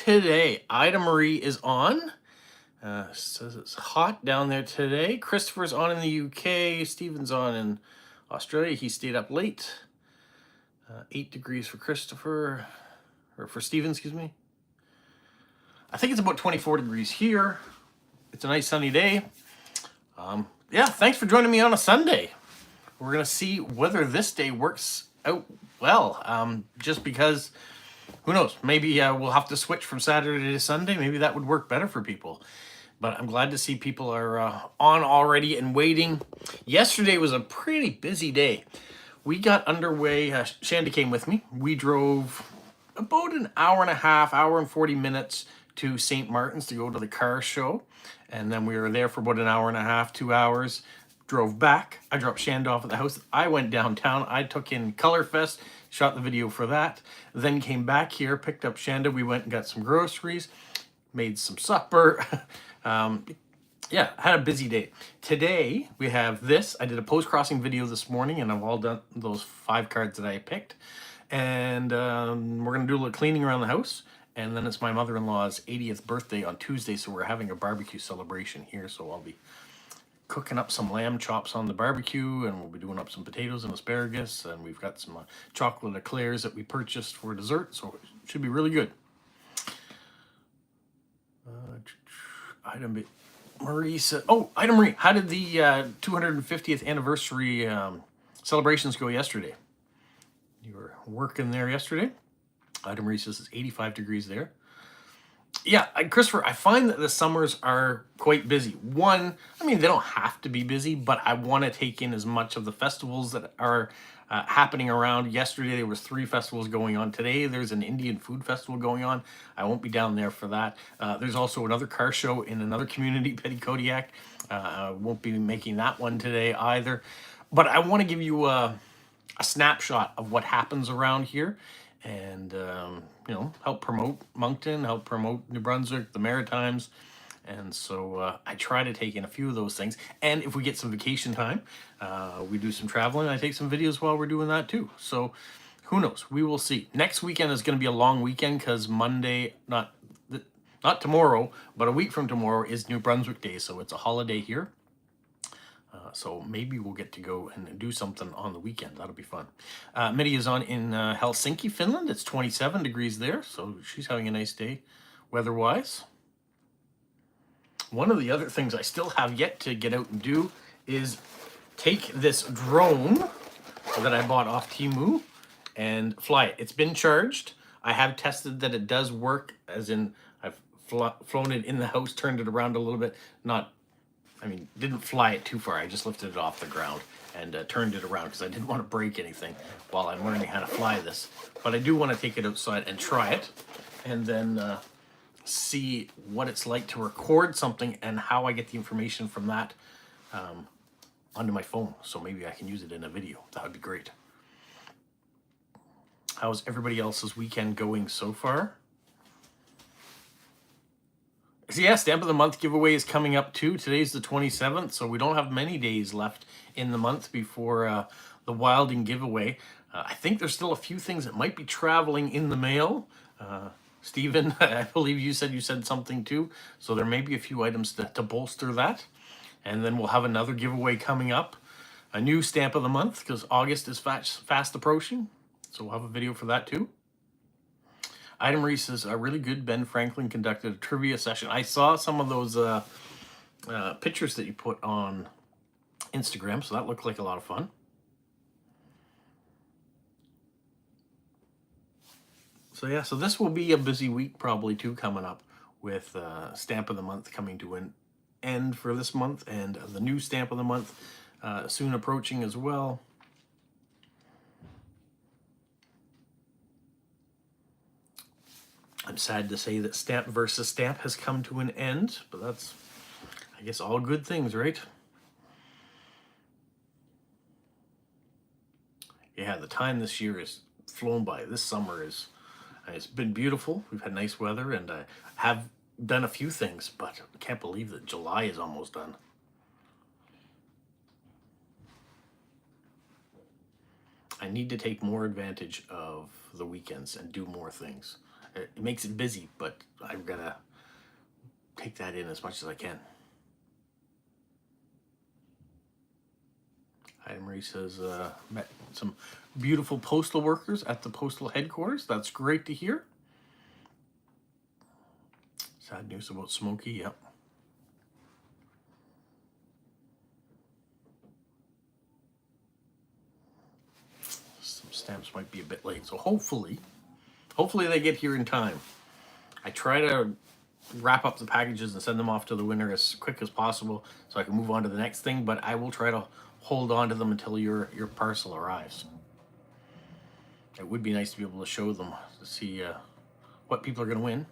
today. Ida Marie is on. Says it's hot down there today. Christopher's on in the UK. Stephen's on in Australia. He stayed up late. 8 degrees for Christopher, or for Stephen, excuse me. I think it's about 24 degrees here. It's a nice sunny day. Yeah, thanks for joining me on a Sunday. We're going to see whether this day works out well. Just because, who knows, maybe we'll have to switch from Saturday to Sunday. Maybe that would work better for people. But I'm glad to see people are on already and waiting. Yesterday was a pretty busy day. We got underway. Shandy came with me. We drove about an hour and a half, hour and 40 minutes to St. Martin's to go to the car show. And then we were there for about an hour and a half, 2 hours. Drove back. I dropped Shand off at the house. I went downtown. I took in Color Fest, shot the video for that. Then came back here, picked up Shanda. We went and got some groceries, made some supper. Yeah, had a busy day. Today we have this. I did a post-crossing video this morning, and I've all done those 5 cards that I picked. And we're going to do a little cleaning around the house. And then it's my mother-in-law's 80th birthday on Tuesday, so we're having a barbecue celebration here. So I'll be cooking up some lamb chops on the barbecue, and we'll be doing up some potatoes and asparagus. And we've got some chocolate eclairs that we purchased for dessert, so it should be really good. Item Marie said, oh, Item Marie, how did the 250th anniversary celebrations go yesterday? You were working there yesterday. Item Marie says it's 85 degrees there. Yeah, Christopher, I find that the summers are quite busy. One, I mean, they don't have to be busy, but I want to take in as much of the festivals that are happening around. Yesterday, there was 3 festivals going on. Today, there's an Indian food festival going on. I won't be down there for that. There's also another car show in another community, Petitcodiac. I won't be making that one today either. But I want to give you a snapshot of what happens around here. And, you know, help promote Moncton, help promote New Brunswick, the Maritimes. And so I try to take in a few of those things. And if we get some vacation time, we do some traveling. I take some videos while we're doing that too. So who knows? We will see. Next weekend is going to be a long weekend because Monday, not tomorrow, but a week from tomorrow is New Brunswick Day. So it's a holiday here. So maybe we'll get to go and do something on the weekend. That'll be fun. Mitty is on in Helsinki, Finland. It's 27 degrees there, so she's having a nice day weather-wise. One of the other things I still have yet to get out and do is take this drone that I bought off Temu and fly it. It's been charged. I have tested that it does work, as in I've flown it in the house, turned it around a little bit, didn't fly it too far. I just lifted it off the ground and turned it around because I didn't want to break anything while I'm learning how to fly this. But I do want to take it outside and try it and then see what it's like to record something and how I get the information from that onto my phone. So maybe I can use it in a video. That would be great. How's everybody else's weekend going so far? So yeah, Stamp of the Month giveaway is coming up too. Today's the 27th, so we don't have many days left in the month before the Wilding giveaway. I think there's still a few things that might be traveling in the mail. Stephen, I believe you said something too. So there may be a few items to bolster that. And then we'll have another giveaway coming up. A new Stamp of the Month, because August is fast approaching. So we'll have a video for that too. Item Marie says, really good. Ben Franklin conducted a trivia session. I saw some of those pictures that you put on Instagram, so that looked like a lot of fun. So yeah, so this will be a busy week probably too coming up with Stamp of the Month coming to an end for this month and the new Stamp of the Month soon approaching as well. I'm sad to say that Stamp versus Stamp has come to an end, but that's, I guess, all good things, right? Yeah, the time this year has flown by. This summer it's been beautiful. We've had nice weather, and I have done a few things, but I can't believe that July is almost done. I need to take more advantage of the weekends and do more things. It makes it busy, but I've got to take that in as much as I can. Ida Marie says, met some beautiful postal workers at the postal headquarters. That's great to hear. Sad news about Smokey, yep. Some stamps might be a bit late, so hopefully they get here in time. I try to wrap up the packages and send them off to the winner as quick as possible so I can move on to the next thing, but I will try to hold on to them until your parcel arrives. It would be nice to be able to show them to see what people are going to win.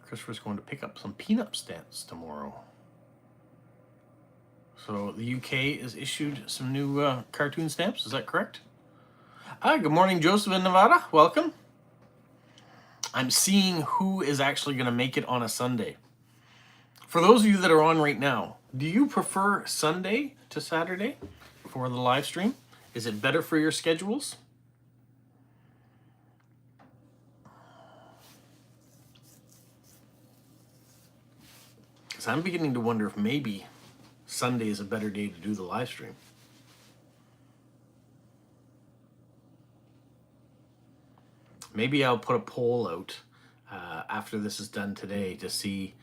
Christopher's going to pick up some peanut stamps tomorrow. So the UK has issued some new cartoon stamps, is that correct? Hi, good morning, Joseph in Nevada. Welcome. I'm seeing who is actually going to make it on a Sunday. For those of you that are on right now, do you prefer Sunday to Saturday for the live stream? Is it better for your schedules? Because I'm beginning to wonder if maybe Sunday is a better day to do the live stream. Maybe I'll put a poll out after this is done today to see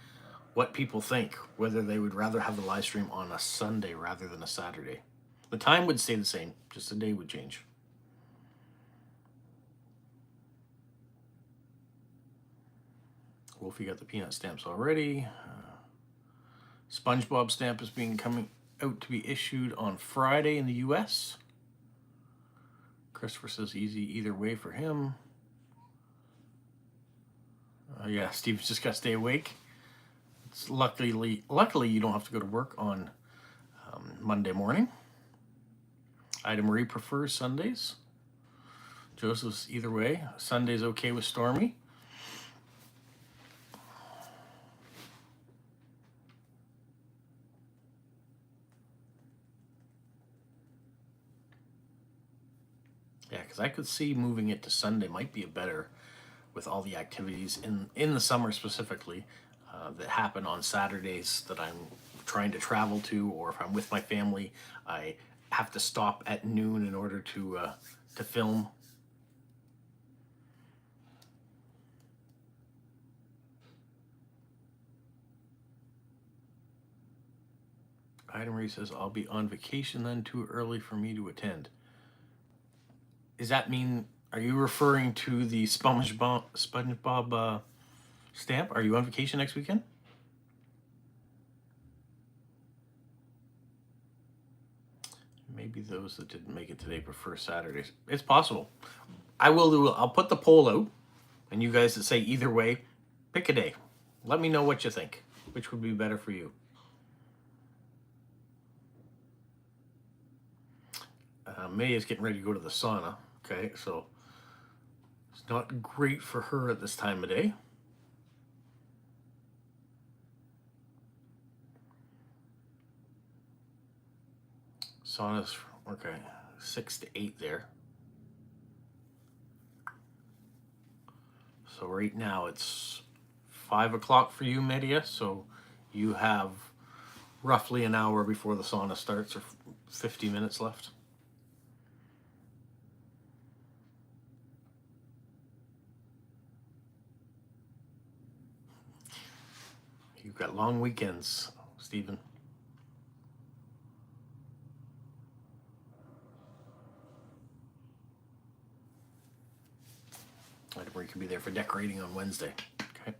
what people think, whether they would rather have the live stream on a Sunday rather than a Saturday. The time would stay the same, just the day would change. Wolfie got the peanut stamps already. SpongeBob stamp is coming out to be issued on Friday in the US. Christopher says easy either way for him. Yeah, Steve's just got to stay awake. It's luckily you don't have to go to work on Monday morning. Ida Marie prefers Sundays. Joseph's either way. Sunday's okay with Stormy. Yeah, because I could see moving it to Sunday might be a better, with all the activities in the summer specifically that happen on Saturdays that I'm trying to travel to, or if I'm with my family, I have to stop at noon in order to film. Ida Marie says, I'll be on vacation then, too early for me to attend. Does that mean, are you referring to the SpongeBob stamp? Are you on vacation next weekend? Maybe those that didn't make it today prefer Saturdays. It's possible. I'll put the poll out, and you guys that say either way, pick a day. Let me know what you think. Which would be better for you? May is getting ready to go to the sauna. Okay, so it's not great for her at this time of day. Sauna's, okay, 6 to 8 there. So right now it's 5 o'clock for you, Media. So you have roughly an hour before the sauna starts, or 50 minutes left. You've got long weekends, Stephen. Where you can be there for decorating on Wednesday. Okay.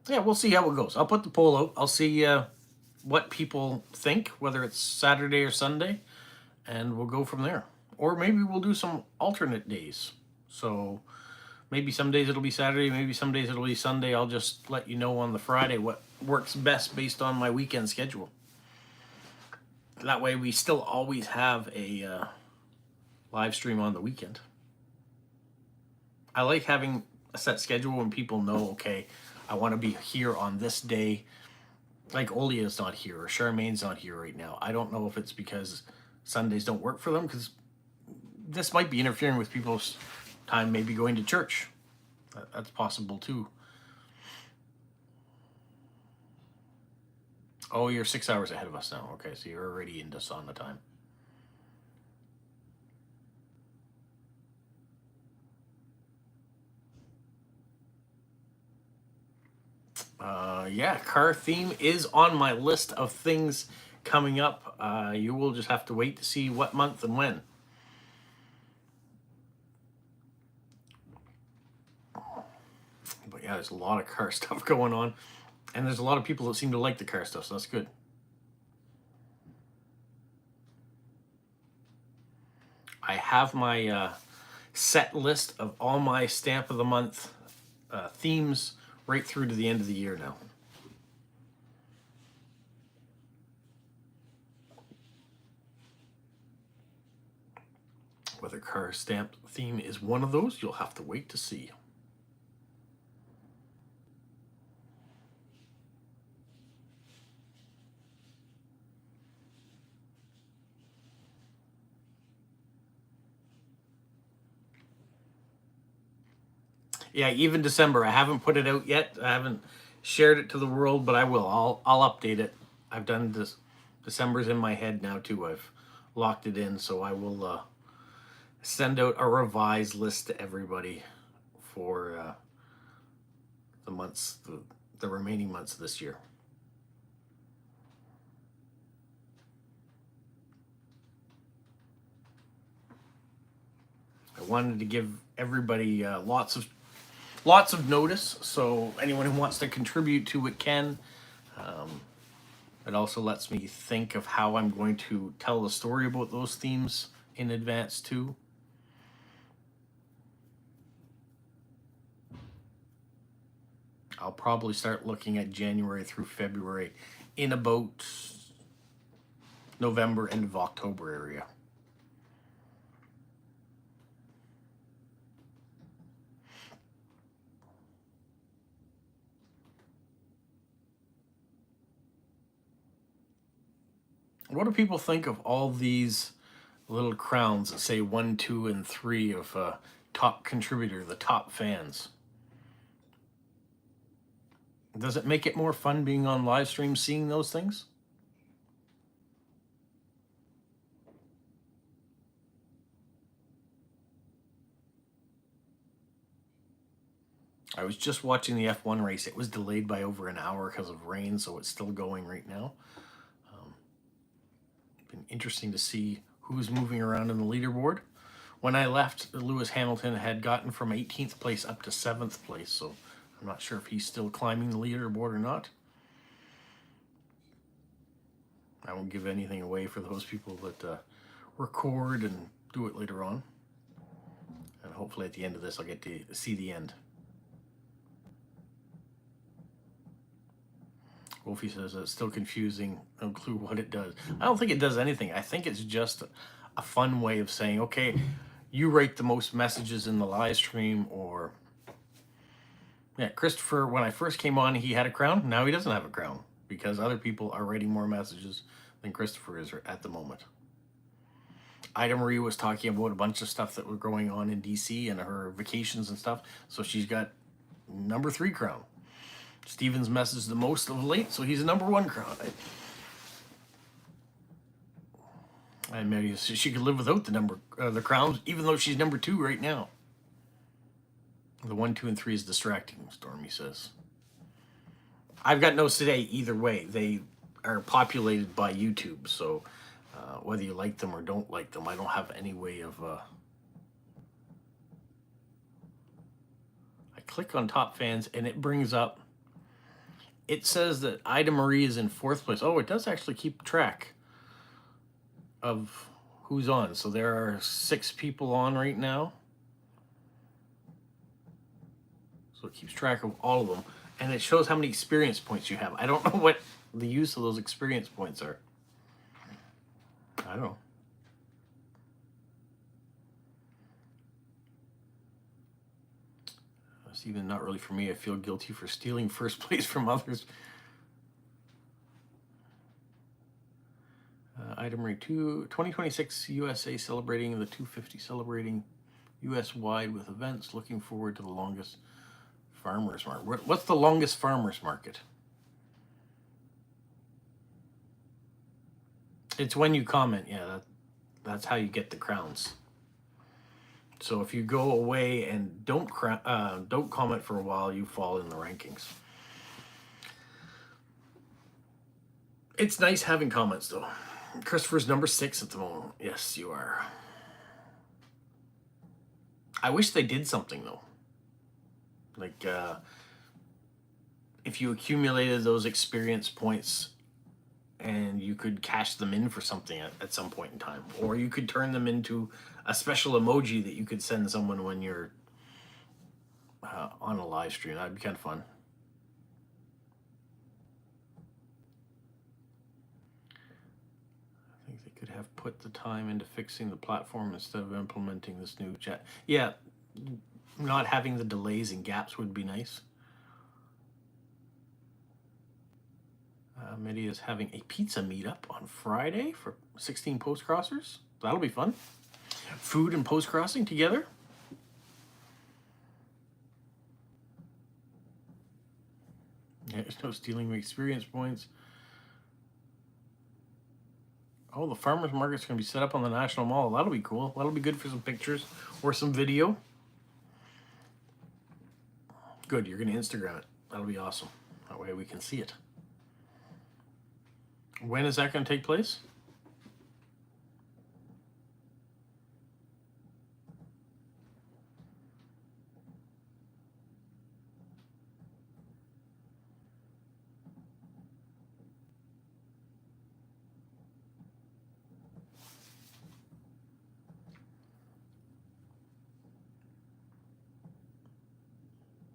Yeah, we'll see how it goes. I'll put the poll out. I'll see what people think, whether it's Saturday or Sunday, and we'll go from there. Or maybe we'll do some alternate days. So maybe some days it'll be Saturday, maybe some days it'll be Sunday. I'll just let you know on the Friday what works best based on my weekend schedule. That way we still always have a live stream on the weekend. I like having a set schedule when people know, okay, I want to be here on this day Like Olia's not here or Charmaine's not here right now. I don't know if it's because Sundays don't work for them, because this might be interfering with people's time, maybe going to church. That's possible too. Oh, you're 6 hours ahead of us now. Okay, so you're already into sauna time. Yeah, car theme is on my list of things coming up. You will just have to wait to see what month and when. But yeah, there's a lot of car stuff going on, and there's a lot of people that seem to like the car stuff, so that's good. I have my set list of all my stamp of the month themes right through to the end of the year now. Whether car stamp theme is one of those, you'll have to wait to see. Yeah, even December. I haven't put it out yet. I haven't shared it to the world, but I will. I'll update it. I've done this. December's in my head now too. I've locked it in, so I will send out a revised list to everybody for the months, the remaining months of this year. I wanted to give everybody lots of notice, so anyone who wants to contribute to it can. It also lets me think of how I'm going to tell the story about those themes in advance too. I'll probably start looking at January through February in about November, end of October area. What do people think of all these little crowns that say 1, 2, and 3 of top contributor, the top fans? Does it make it more fun being on live stream seeing those things? I was just watching the F1 race. It was delayed by over an hour because of rain, so it's still going right now. Been interesting to see who's moving around in the leaderboard. When I left, Lewis Hamilton had gotten from 18th place up to 7th place, so I'm not sure if he's still climbing the leaderboard or not. I won't give anything away for those people that record and do it later on. And hopefully at the end of this, I'll get to see the end. Wolfie says it's still confusing. No clue what it does. I don't think it does anything. I think it's just a fun way of saying, okay, you rate the most messages in the live stream, or yeah, Christopher, when I first came on, he had a crown. Now he doesn't have a crown because other people are writing more messages than Christopher is at the moment. Ida Marie was talking about a bunch of stuff that was going on in DC and her vacations and stuff. So she's got number 3 crown. Steven's messaged the most of late, so he's a number 1 crown. I maybe she could live without the crowns, even though she's number 2 right now. The 1, 2, and 3 is distracting, Stormy says. I've got no say either way. They are populated by YouTube, so whether you like them or don't like them, I don't have any way of... I click on top fans, and it brings up... It says that Ida Marie is in 4th place. Oh, it does actually keep track of who's on. So there are 6 people on right now. So it keeps track of all of them. And it shows how many experience points you have. I don't know what the use of those experience points are. I don't know. It's even not really for me. I feel guilty for stealing 1st place from others. Item rate 2026 USA celebrating the 250, celebrating US wide with events. Looking forward to the longest farmers market. What's the longest farmers market? It's when you comment. Yeah, that's how you get the crowns. So if you go away and don't comment for a while, you fall in the rankings. It's nice having comments though. Christopher's number 6 at the moment. Yes, you are. I wish they did something though. Like if you accumulated those experience points and you could cash them in for something at some point in time, or you could turn them into a special emoji that you could send someone when you're on a live stream. That'd be kind of fun. I think they could have put the time into fixing the platform instead of implementing this new chat. Yeah, not having the delays and gaps would be nice. Midi is having a pizza meetup on Friday for 16 post-crossers. That'll be fun. Food and post-crossing together. Yeah, there's no stealing experience points. Oh, the farmers market's going to be set up on the National Mall. That'll be cool. That'll be good for some pictures or some video. Good, you're going to Instagram it. That'll be awesome. That way we can see it. When is that going to take place?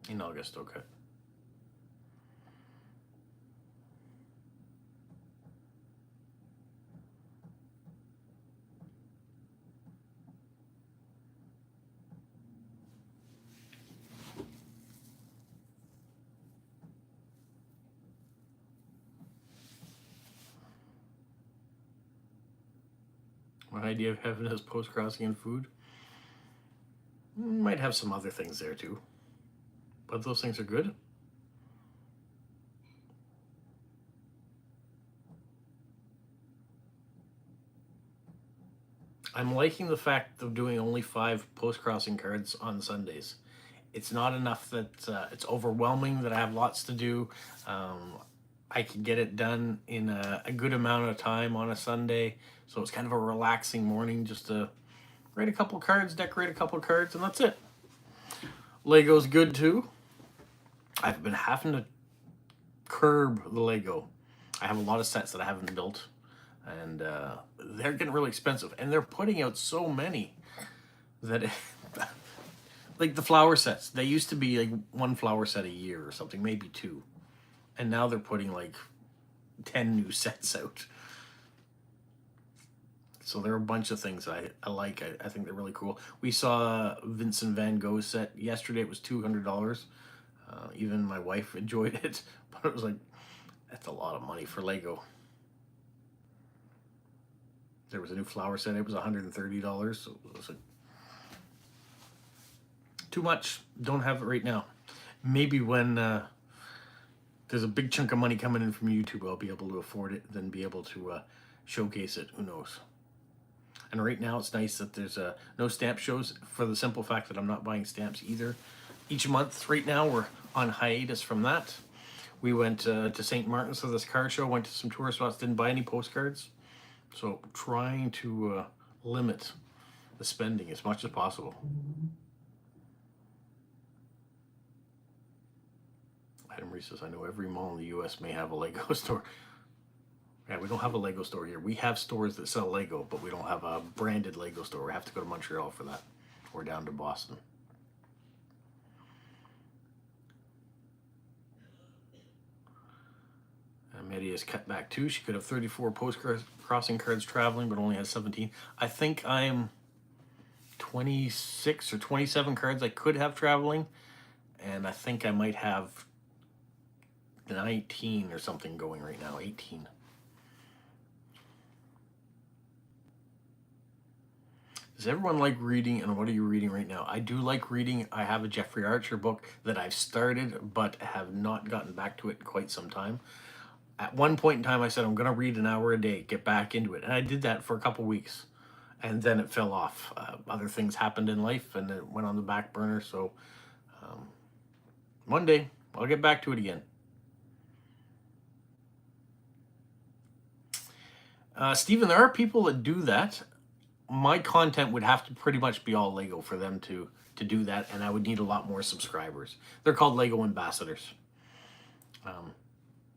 In August, okay. My idea of heaven is post-crossing and food. Might have some other things there too. But those things are good. I'm liking the fact of doing only 5 post-crossing cards on Sundays. It's not enough that it's overwhelming, that I have lots to do. I can get it done in a good amount of time on a Sunday. So it's kind of a relaxing morning just to write a couple cards, decorate a couple cards, and that's it. Lego's good too. I've been having to curb the Lego. I have a lot of sets that I haven't built, and they're getting really expensive, and they're putting out so many that like the flower sets, they used to be like 1 flower set a year or something, maybe 2, and now they're putting like 10 new sets out. So there are a bunch of things I like. I think they're really cool. We saw Vincent van Gogh set yesterday. It was $200. Even my wife enjoyed it, but it was like, that's a lot of money for Lego. There was a new flower set. It was $130. So it was like too much. Don't have it right now. Maybe when there's a big chunk of money coming in from YouTube, I'll be able to afford it, then be able to showcase it. Who knows? And right now it's nice that there's no stamp shows, for the simple fact that I'm not buying stamps either. Each month right now we're on hiatus from that. We went to St. Martin's for this car show, went to some tourist spots, didn't buy any postcards. So trying to limit the spending as much as possible. Adam Reese says, I know every mall in the US may have a Lego store. Yeah, we don't have a Lego store here. We have stores that sell Lego, but we don't have a branded Lego store. We have to go to Montreal for that, or down to Boston. Medi has cut back too. She could have 34 post-crossing cards traveling, but only has 17. I think I'm 26 or 27 cards I could have traveling, and I think I might have 19 or something going right now, 18. Does everyone like reading, and what are you reading right now? I do like reading. I have a Jeffrey Archer book that I've started, but have not gotten back to it in quite some time. At one point in time, I said, I'm going to read an hour a day, get back into it. And I did that for a couple weeks, and then it fell off. Other things happened in life, and it went on the back burner. So one day, I'll get back to it again. Stephen, there are people that do that. My content would have to pretty much be all Lego for them to do that, and I would need a lot more subscribers. They're called Lego ambassadors.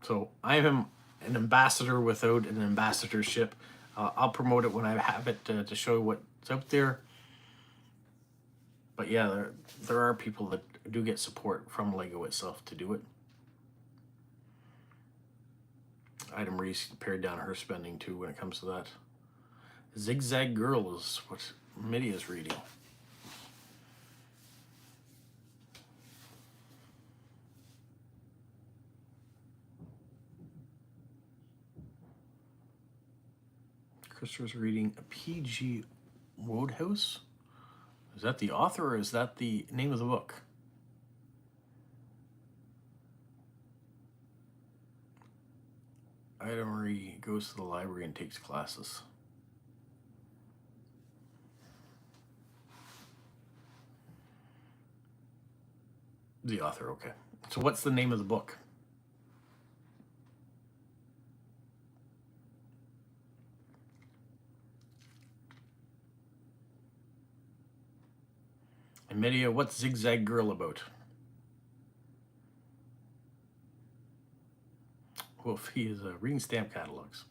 So I am an ambassador without an ambassadorship. I'll promote it when I have it to show what's out there. But yeah, there are people that do get support from Lego itself to do it. Item Reese pared down her spending too when it comes to that. Zigzag Girl is what Mitty is reading. Christopher's reading P.G. Wodehouse. Is that the author, or is that the name of the book? Ida Marie goes to the library and takes classes. The author, okay. So what's the name of the book? And Media, what's Zigzag Girl about? Wolfie is reading stamp catalogs.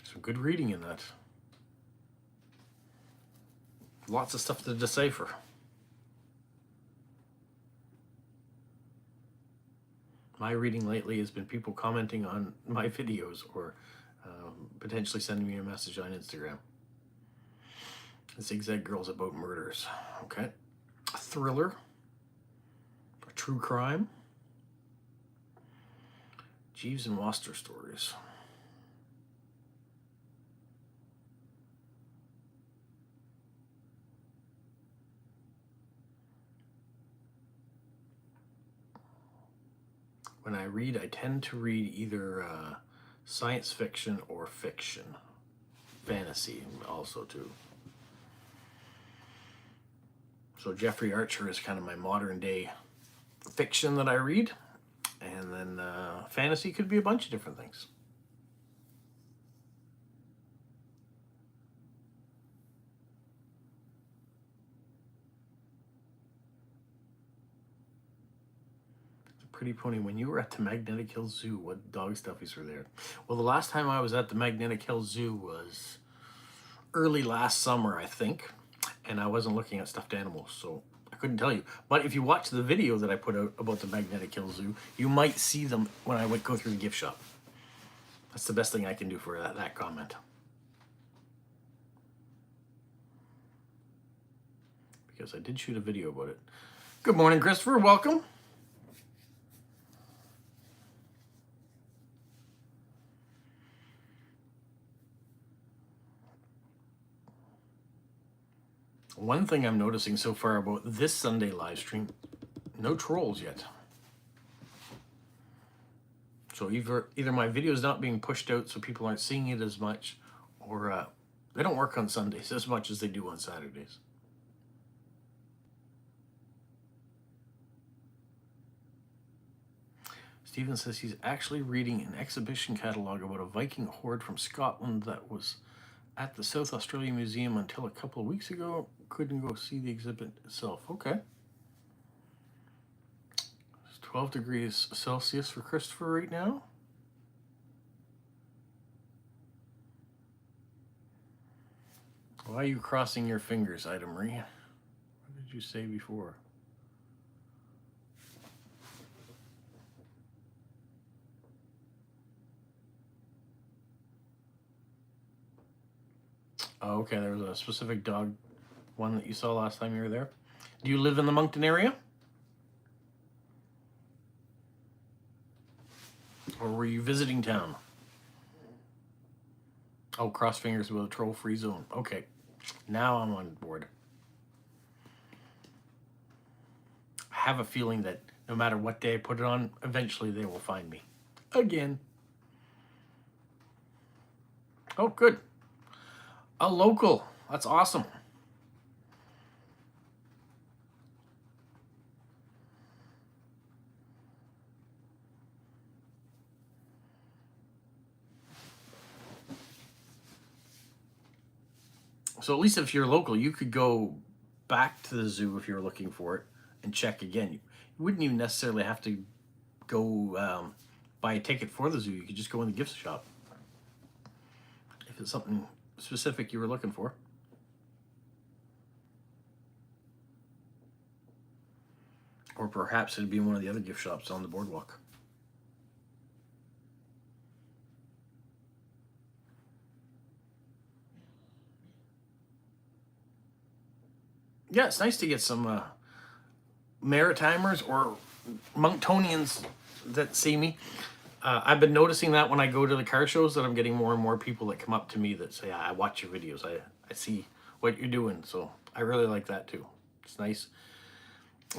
Some good reading in that. Lots of stuff to decipher. My reading lately has been people commenting on my videos or potentially sending me a message on Instagram. Zigzag Girl's about murders. Okay. A thriller. A true crime. Jeeves and Woster stories. When I read, I tend to read either science fiction or fiction. Fantasy also too. So Jeffrey Archer is kind of my modern day fiction that I read. And then fantasy could be a bunch of different things. Pretty Pony, when you were at the Magnetic Hill Zoo, what dog stuffies were there? Well, the last time I was at the Magnetic Hill Zoo was early last summer, I think. And I wasn't looking at stuffed animals, so I couldn't tell you. But if you watch the video that I put out about the Magnetic Hill Zoo, you might see them when I go through the gift shop. That's the best thing I can do for that comment. Because I did shoot a video about it. Good morning, Christopher. Welcome. One thing I'm noticing so far about this Sunday live stream, no trolls yet. So either my video is not being pushed out so people aren't seeing it as much, or they don't work on Sundays as much as they do on Saturdays. Stephen says he's actually reading an exhibition catalogue about a Viking hoard from Scotland that was at the South Australia Museum until a couple of weeks ago. Couldn't go see the exhibit itself. Okay. It's 12 degrees Celsius for Christopher right now. Why are you crossing your fingers, Ida Marie? What did you say before? Oh, okay, there was a specific dog one that you saw last time you were there. Do you live in the Moncton area? Or were you visiting town? Oh, cross fingers with a troll-free zone. Okay. Now I'm on board. I have a feeling that no matter what day I put it on, eventually they will find me. Again. Oh, good. A local. That's awesome. So at least if you're local, you could go back to the zoo if you're looking for it and check again. You wouldn't even necessarily have to go buy a ticket for the zoo. You could just go in the gift shop if it's something specific you were looking for. Or perhaps it'd be in one of the other gift shops on the boardwalk. Yeah, it's nice to get some Maritimers or Monktonians that see me. I've been noticing that when I go to the car shows that I'm getting more and more people that come up to me that say, I watch your videos. I see what you're doing. So I really like that too. It's nice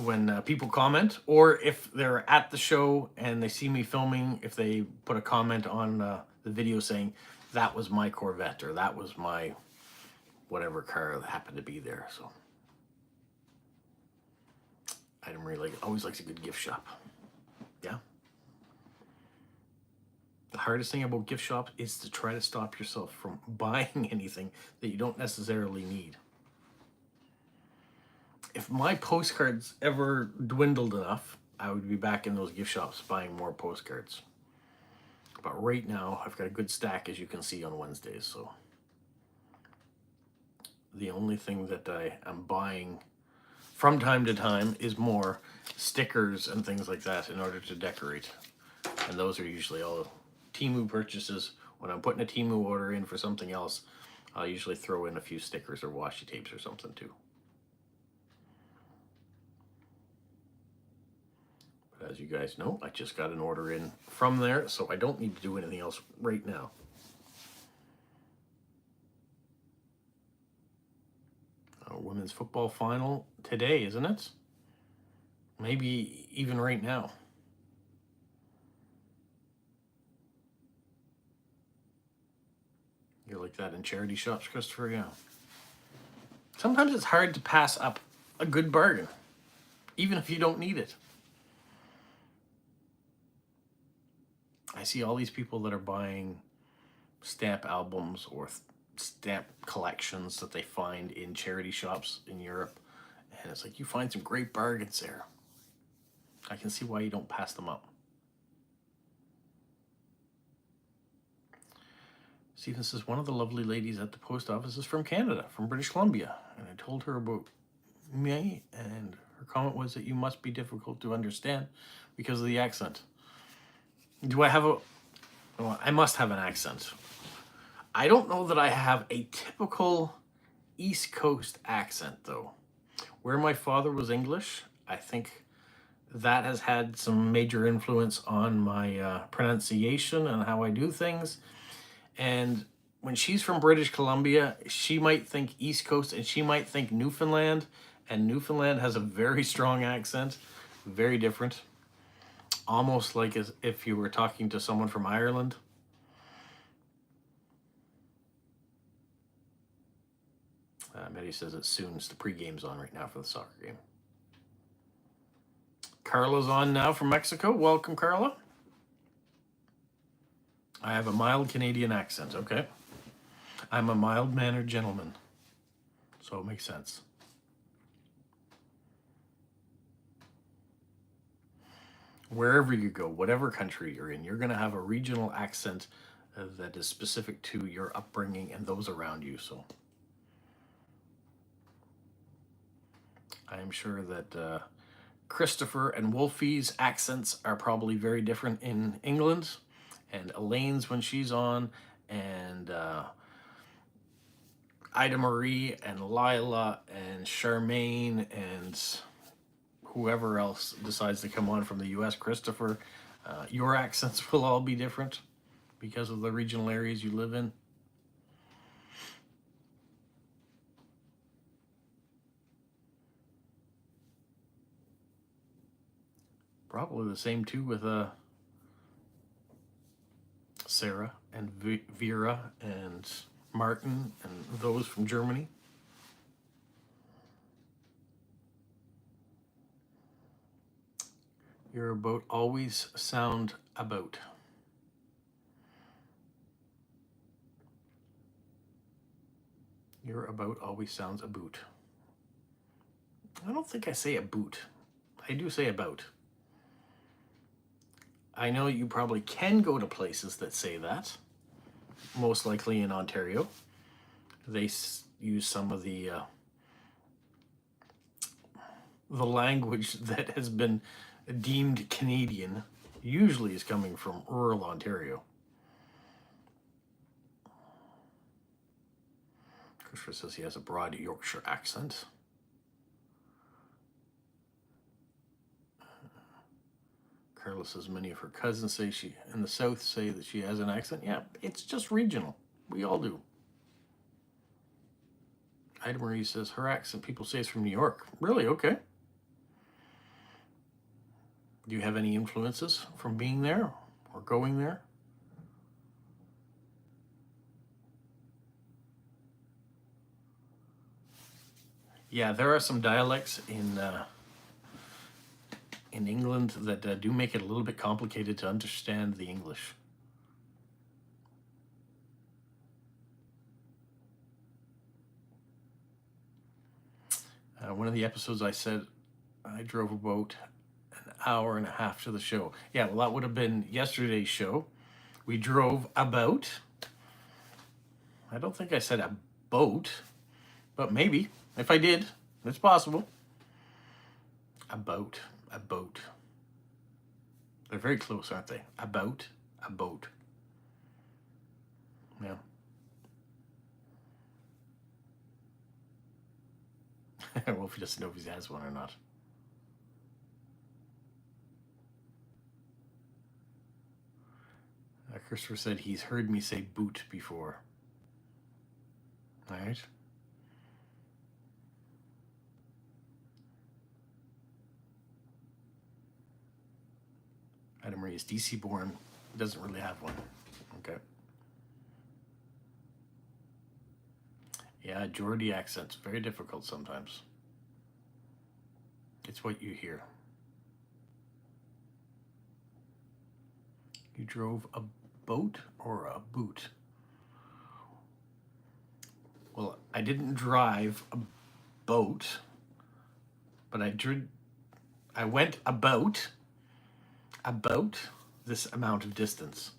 when people comment, or if they're at the show and they see me filming, if they put a comment on the video saying, that was my Corvette, or that was my whatever car that happened to be there. So Item Relay always likes a good gift shop. Yeah. The hardest thing about gift shops is to try to stop yourself from buying anything that you don't necessarily need. If my postcards ever dwindled enough, I would be back in those gift shops buying more postcards. But right now, I've got a good stack, as you can see, on Wednesdays. So the only thing that I am buying from time to time is more stickers and things like that in order to decorate. And those are usually all Temu purchases. When I'm putting a Temu order in for something else, I'll usually throw in a few stickers or washi tapes or something too. But as you guys know, I just got an order in from there, so I don't need to do anything else right now. Women's football final today, isn't it? Maybe even right now. You're like that in charity shops, Christopher? Yeah. Sometimes it's hard to pass up a good bargain, even if you don't need it. I see all these people that are buying stamp albums or stamp collections that they find in charity shops in Europe. And it's like, you find some great bargains there. I can see why you don't pass them up. Stephen says, one of the lovely ladies at the post office is from Canada, from British Columbia. And I told her about me, and her comment was that you must be difficult to understand because of the accent. Do I have a... Well, I must have an accent. I don't know that I have a typical East Coast accent, though. Where my father was English, I think that has had some major influence on my pronunciation and how I do things. And when she's from British Columbia, she might think East Coast and she might think Newfoundland. And Newfoundland has a very strong accent, very different. Almost like as if you were talking to someone from Ireland. Betty says it's soon. The pre-game's on right now for the soccer game. Carla's on now from Mexico. Welcome, Carla. I have a mild Canadian accent. Okay. I'm a mild-mannered gentleman. So it makes sense. Wherever you go, whatever country you're in, you're going to have a regional accent that is specific to your upbringing and those around you. So I'm sure that Christopher and Wolfie's accents are probably very different in England. And Elaine's when she's on, and Ida Marie and Lila and Charmaine and whoever else decides to come on from the US, Christopher, your accents will all be different because of the regional areas you live in. Probably the same too with Sarah and Vera and Martin and those from Germany. You're about always sound about. You're about always sounds about. I don't think I say about. I do say about. I know you probably can go to places that say that. Most likely in Ontario. They use some of the language that has been deemed Canadian, usually is coming from rural Ontario. Christopher says he has a broad Yorkshire accent. Carla says many of her cousins say she in the South say that she has an accent. Yeah, it's just regional. We all do. Ida Marie says her accent, people say it's from New York. Really? Okay. Do you have any influences from being there or going there? Yeah, there are some dialects in England that do make it a little bit complicated to understand the English. One of the episodes I said I drove about an hour and a half to the show. Yeah, well, that would have been yesterday's show. We drove about. I don't think I said a boat, but maybe. If I did, it's possible. A boat. They're very close, aren't they? A boat. Yeah. Wolfie doesn't know if he has one or not. Christopher said he's heard me say boot before. All right. Ida Marie is DC born, doesn't really have one. Okay. Yeah, Geordie accent's very difficult sometimes. It's what you hear. You drove a boat or a boot? Well, I didn't drive a boat, but I went about this amount of distance.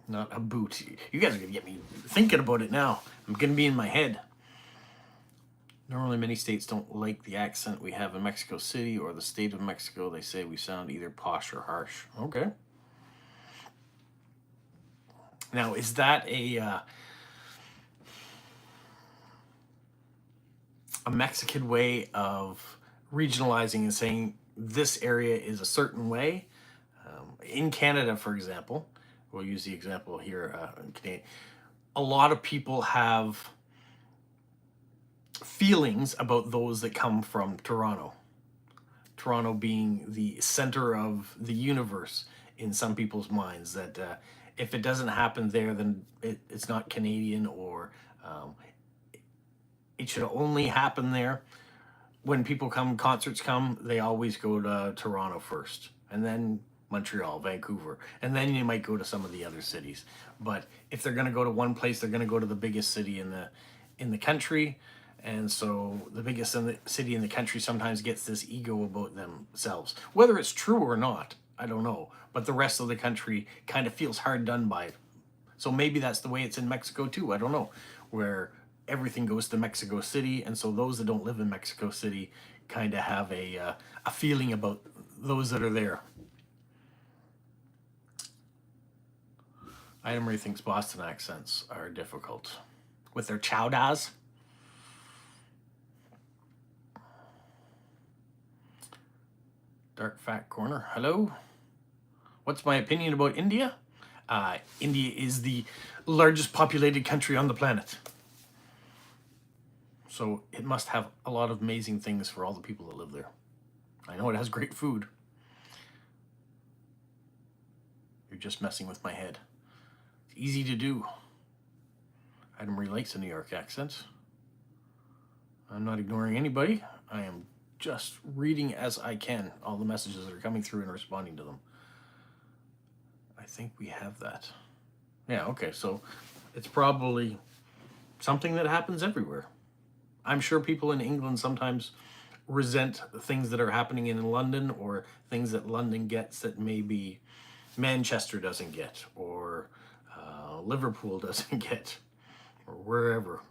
Not a boot. You guys are gonna get me thinking about it now. I'm gonna be in my head. Normally, many states don't like the accent we have in Mexico City or the state of Mexico. They say we sound either posh or harsh. Okay. Now, is that a Mexican way of regionalizing and saying this area is a certain way? In Canada, for example, we'll use the example here in Canada. A lot of people have feelings about those that come from Toronto. Toronto being the center of the universe in some people's minds, that if it doesn't happen there, then it's not Canadian, or it should only happen there. When people come, concerts come, they always go to Toronto first, and then Montreal, Vancouver, and then you might go to some of the other cities. But if they're going to go to one place, they're going to go to the biggest city in the country. And so the biggest city in the country sometimes gets this ego about themselves. Whether it's true or not, I don't know. But the rest of the country kind of feels hard done by it. So maybe that's the way it's in Mexico too. I don't know. Where everything goes to Mexico City. And so those that don't live in Mexico City kind of have a feeling about those that are there. Ida Marie thinks Boston accents are difficult. With their chowdas. Dark Fat Corner, hello. What's my opinion about India? India is the largest populated country on the planet. So it must have a lot of amazing things for all the people that live there. I know it has great food. You're just messing with my head. It's easy to do. Adam Marie likes a New York accent. I'm not ignoring anybody. I am just reading as I can all the messages that are coming through and responding to them. I think we have that. Yeah, okay, so it's probably something that happens everywhere. I'm sure people in England sometimes resent things that are happening in London, or things that London gets that maybe Manchester doesn't get, or Liverpool doesn't get, or wherever.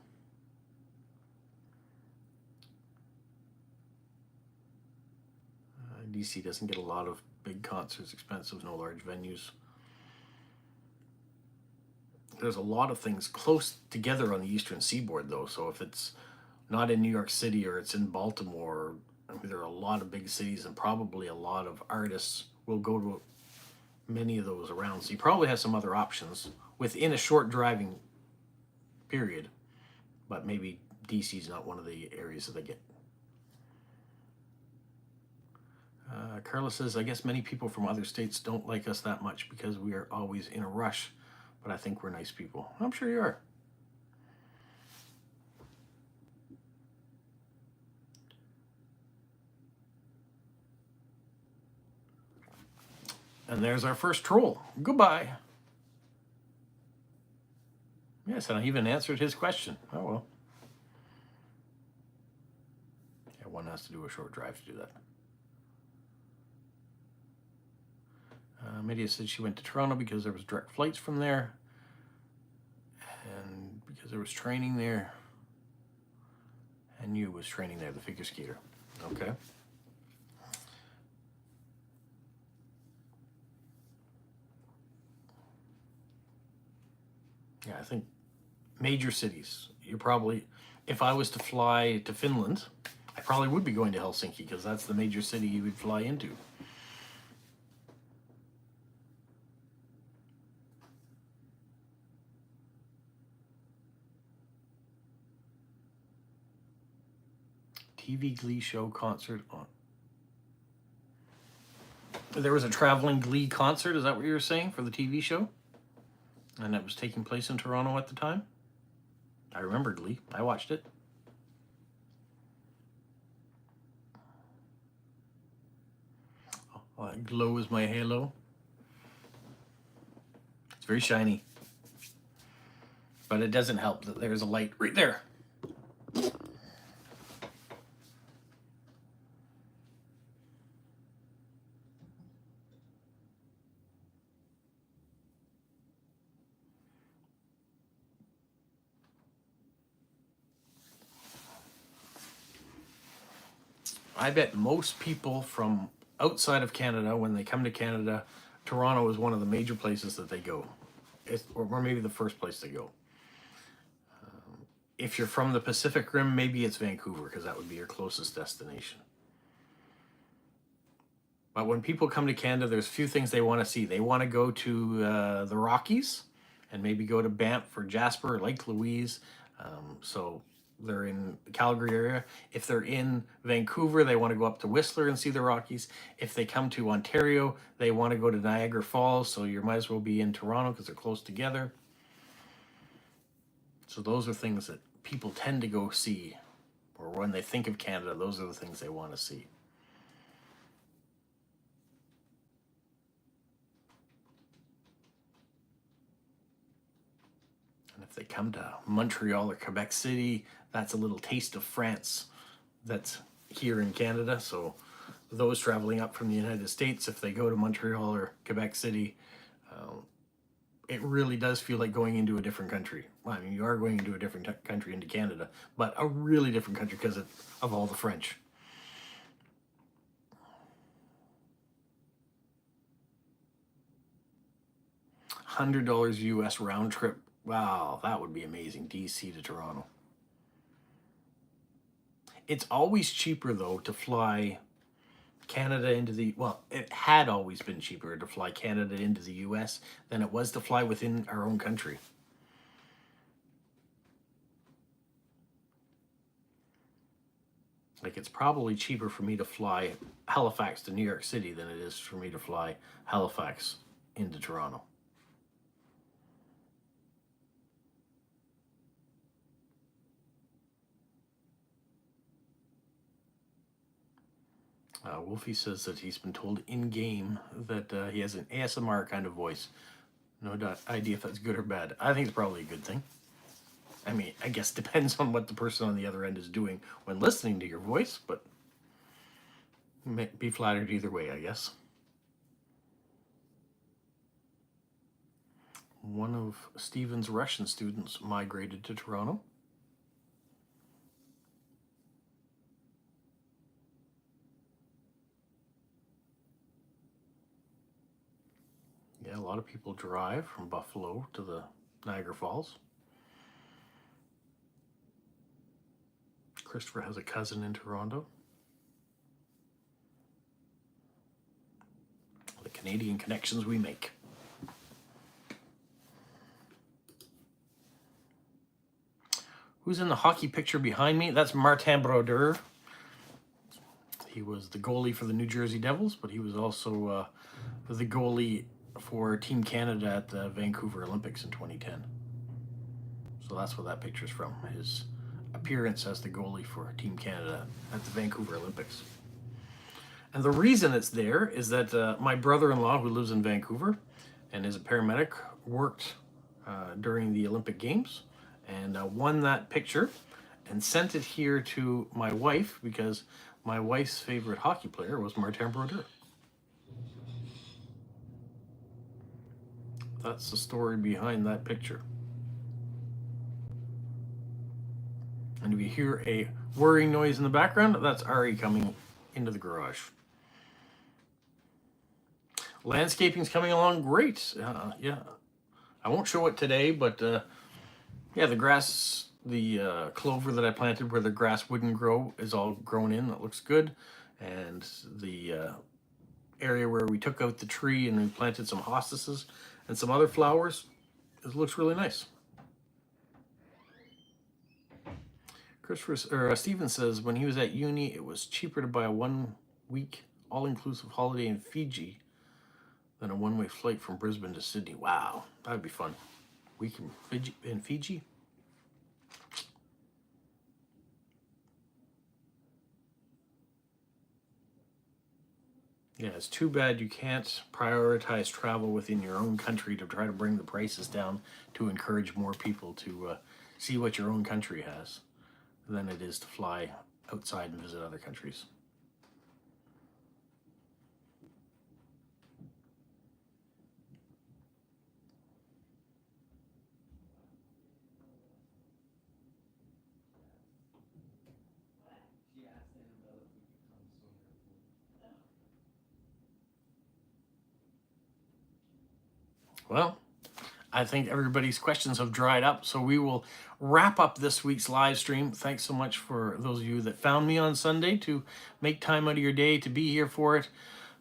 DC doesn't get a lot of big concerts, expensive, no large venues. There's a lot of things close together on the Eastern Seaboard, though, so if it's not in New York City or it's in Baltimore, I mean, there are a lot of big cities, and probably a lot of artists will go to many of those around. So you probably have some other options within a short driving period, but maybe DC's not one of the areas that they get. Carla says, I guess many people from other states don't like us that much because we are always in a rush, but I think we're nice people. I'm sure you are. And there's our first troll. Goodbye. Yes, and I even answered his question. Oh, well. Yeah, one has to do a short drive to do that. Media said she went to Toronto because there was direct flights from there, and because there was training there, and you was training there, the figure skater. Okay. Yeah, I think major cities, you're probably, if I was to fly to Finland, I probably would be going to Helsinki because that's the major city you would fly into. TV Glee show concert on. There was a traveling Glee concert, is that what you were saying, for the TV show? And it was taking place in Toronto at the time? I remember Glee. I watched it. Oh, that glow is my halo. It's very shiny. But it doesn't help that there's a light right there. I bet most people from outside of Canada, when they come to Canada, Toronto is one of the major places that they go. Or maybe the first place they go. If you're from the Pacific Rim, maybe it's Vancouver, because that would be your closest destination. But when people come to Canada, there's a few things they want to see. They want to go to the Rockies, and maybe go to Banff or Jasper or Lake Louise. So they're in the Calgary area. If they're in Vancouver, they want to go up to Whistler and see the Rockies. If they come to Ontario, they want to go to Niagara Falls. So you might as well be in Toronto because they're close together. So those are things that people tend to go see, or when they think of Canada, those are the things they want to see. And if they come to Montreal or Quebec City, that's a little taste of France that's here in Canada. So those traveling up from the United States, if they go to Montreal or Quebec City, it really does feel like going into a different country. Well, I mean, you are going into a different country, into Canada, but a really different country because of all the French. $100 US round trip. Wow, that would be amazing. DC to Toronto. It's always cheaper, though, to fly Canada into the, well, it had always been cheaper to fly Canada into the US than it was to fly within our own country. Like, it's probably cheaper for me to fly Halifax to New York City than it is for me to fly Halifax into Toronto. Wolfie says that he's been told in-game that he has an ASMR kind of voice. No idea if that's good or bad. I think it's probably a good thing. I mean, I guess depends on what the person on the other end is doing when listening to your voice, but be flattered either way, I guess. One of Stephen's Russian students migrated to Toronto. Yeah, a lot of people drive from Buffalo to the Niagara Falls. Christopher has a cousin in Toronto. The Canadian connections we make. Who's in the hockey picture behind me? That's Martin Brodeur. He was the goalie for the New Jersey Devils, but he was also the goalie for Team Canada at the Vancouver Olympics in 2010. So that's what that picture's from, his appearance as the goalie for Team Canada at the Vancouver Olympics. And the reason it's there is that my brother-in-law, who lives in Vancouver and is a paramedic, worked during the Olympic Games and won that picture and sent it here to my wife because my wife's favorite hockey player was Martin Brodeur. That's the story behind that picture. And if you hear a whirring noise in the background, that's Ari coming into the garage. Landscaping's coming along great. Yeah, I won't show it today, but yeah, the grass, the clover that I planted where the grass wouldn't grow is all grown in. That looks good. And the area where we took out the tree and we planted some hostices and some other flowers, it looks really nice. Stephen says when he was at uni, it was cheaper to buy a 1 week all-inclusive holiday in Fiji than a one-way flight from Brisbane to Sydney. Wow, that'd be fun. Week in Fiji. Yeah, it's too bad you can't prioritize travel within your own country to try to bring the prices down to encourage more people to see what your own country has than it is to fly outside and visit other countries. Well, I think everybody's questions have dried up, so we will wrap up this week's live stream. Thanks so much for those of you that found me on Sunday to make time out of your day to be here for it.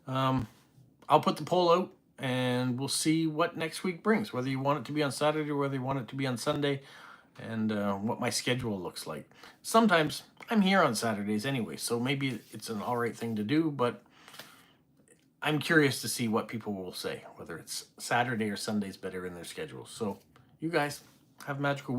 I'll put the poll out and we'll see what next week brings, whether you want it to be on Saturday or whether you want it to be on Sunday, and what my schedule looks like. Sometimes I'm here on Saturdays anyway, so maybe it's an all right thing to do, but I'm curious to see what people will say, whether it's Saturday or Sunday's better in their schedule. So you guys have a magical week.